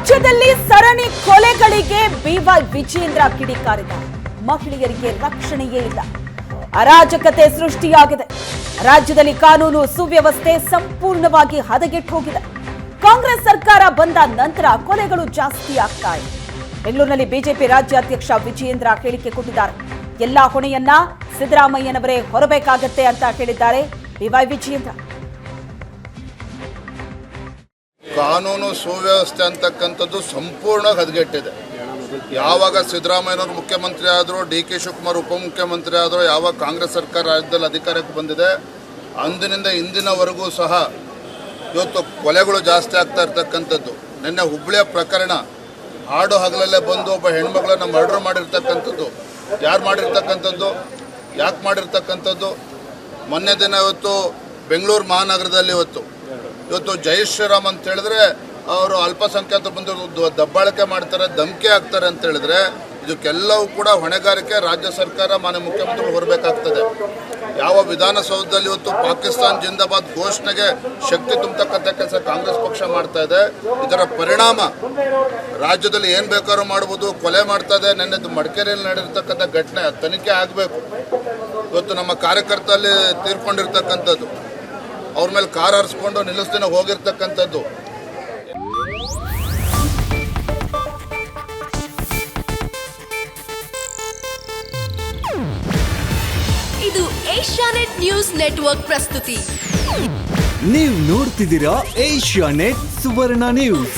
ರಾಜ್ಯದಲ್ಲಿ ಸರಣಿ ಕೊಲೆಗಳಿಗೆ ಬಿವೈ ವಿಜೇಂದ್ರ ಕಿಡಿಕಾರಿದ್ದಾರೆ. ಮಹಿಳೆಯರಿಗೆ ರಕ್ಷಣೆಯೇ ಇಲ್ಲ, ಅರಾಜಕತೆ ಸೃಷ್ಟಿಯಾಗಿದೆ. ರಾಜ್ಯದಲ್ಲಿ ಕಾನೂನು ಸುವ್ಯವಸ್ಥೆ ಸಂಪೂರ್ಣವಾಗಿ ಹದಗೆಟ್ಟು ಹೋಗಿದೆ. ಕಾಂಗ್ರೆಸ್ ಸರ್ಕಾರ ಬಂದ ನಂತರ ಕೊಲೆಗಳು ಜಾಸ್ತಿ ಆಗ್ತಾ ಇದೆ. ಬೆಂಗಳೂರಿನಲ್ಲಿ ಬಿಜೆಪಿ ರಾಜ್ಯಾಧ್ಯಕ್ಷ ವಿಜೇಂದ್ರ ಹೇಳಿಕೆ ಕೊಟ್ಟಿದ್ದಾರೆ. ಎಲ್ಲಾ ಹೊಣೆಯನ್ನ ಸಿದ್ದರಾಮಯ್ಯನವರೇ ಹೊರಬೇಕಾಗತ್ತೆ ಅಂತ ಹೇಳಿದ್ದಾರೆ ಬಿವೈ ವಿಜೇಂದ್ರ. ಕಾನೂನು ಸುವ್ಯವಸ್ಥೆ ಅಂತಕ್ಕಂಥದ್ದು ಸಂಪೂರ್ಣ ಹದಗೆಟ್ಟಿದೆ. ಯಾವಾಗ ಸಿದ್ದರಾಮಯ್ಯನವರು ಮುಖ್ಯಮಂತ್ರಿ ಆದರೂ, ಡಿ.ಕೆ. ಶಿವಕುಮಾರ್ ಉಪಮುಖ್ಯಮಂತ್ರಿ ಆದರೂ, ಯಾವಾಗ ಕಾಂಗ್ರೆಸ್ ಸರ್ಕಾರ ರಾಜ್ಯದಲ್ಲಿ ಅಧಿಕಾರಕ್ಕೆ ಬಂದಿದೆ ಅಂದಿನಿಂದ ಇಂದಿನವರೆಗೂ ಸಹ ಇವತ್ತು ಕೊಲೆಗಳು ಜಾಸ್ತಿ ಆಗ್ತಾ ಇರ್ತಕ್ಕಂಥದ್ದು. ನಿನ್ನೆ ಹುಬ್ಬಳ್ಳಿಯ ಪ್ರಕರಣ, ಹಾಡು ಹಗಲಲ್ಲೇ ಬಂದು ಒಬ್ಬ ಹೆಣ್ಮಗಳನ್ನ ಮರ್ಡರ್ ಮಾಡಿರ್ತಕ್ಕಂಥದ್ದು. ಯಾರು ಮಾಡಿರ್ತಕ್ಕಂಥದ್ದು, ಯಾಕೆ ಮಾಡಿರ್ತಕ್ಕಂಥದ್ದು? ಮೊನ್ನೆ ದಿನ ಇವತ್ತು ಬೆಂಗಳೂರು ಮಹಾನಗರದಲ್ಲಿ ಇವತ್ತು ಜೈ ಶ್ರೀರಾಮ್ ಅಂತ ಹೇಳಿದ್ರೆ ಅವರು ಅಲ್ಪಸಂಖ್ಯಾತರು ಬಂದು ದಬ್ಬಾಳಿಕೆ ಮಾಡ್ತಾರೆ, ಧಮಕಿ ಹಾಕ್ತಾರೆ ಅಂತ ಹೇಳಿದ್ರೆ ಇದಕ್ಕೆಲ್ಲವೂ ಕೂಡ ಹೊಣೆಗಾರಿಕೆ ರಾಜ್ಯ ಸರ್ಕಾರ, ಮಾನ್ಯ ಮುಖ್ಯಮಂತ್ರಿಗಳು ಹೊರಬೇಕಾಗ್ತದೆ. ಯಾವ ವಿಧಾನಸೌಧದಲ್ಲಿ ಇವತ್ತು ಪಾಕಿಸ್ತಾನ್ ಜಿಂದಾಬಾದ್ ಘೋಷಣೆಗೆ ಶಕ್ತಿ ತುಂಬತಕ್ಕಂಥ ಕೆಲಸ ಕಾಂಗ್ರೆಸ್ ಪಕ್ಷ ಮಾಡ್ತಾ ಇದೆ. ಇದರ ಪರಿಣಾಮ ರಾಜ್ಯದಲ್ಲಿ ಏನು ಬೇಕಾದ್ರೂ ಮಾಡ್ಬೋದು, ಕೊಲೆ ಮಾಡ್ತಾ ಇದೆ. ನೆನ್ನೆ ಮಡಿಕೇರಿಯಲ್ಲಿ ನಡೆದಿರ್ತಕ್ಕಂಥ ಘಟನೆ ತನಿಖೆ ಆಗಬೇಕು. ಇವತ್ತು ನಮ್ಮ ಕಾರ್ಯಕರ್ತರಲ್ಲಿ ತೀರ್ಕೊಂಡಿರ್ತಕ್ಕಂಥದ್ದು, ಅವ್ರ ಮೇಲೆ ಕಾರ್ ಹರಿಸ್ಕೊಂಡು ನಿಲ್ಲಿಸ್ದೇನೆ ಹೋಗಿರ್ತಕ್ಕಂಥದ್ದು. ಇದು ಏಷ್ಯಾನೆಟ್ ನ್ಯೂಸ್ ನೆಟ್ವರ್ಕ್ ಪ್ರಸ್ತುತಿ. ನೀವು ನೋಡ್ತಿದ್ದೀರಾ ಏಷ್ಯಾನೆಟ್ ಸುವರ್ಣ ನ್ಯೂಸ್.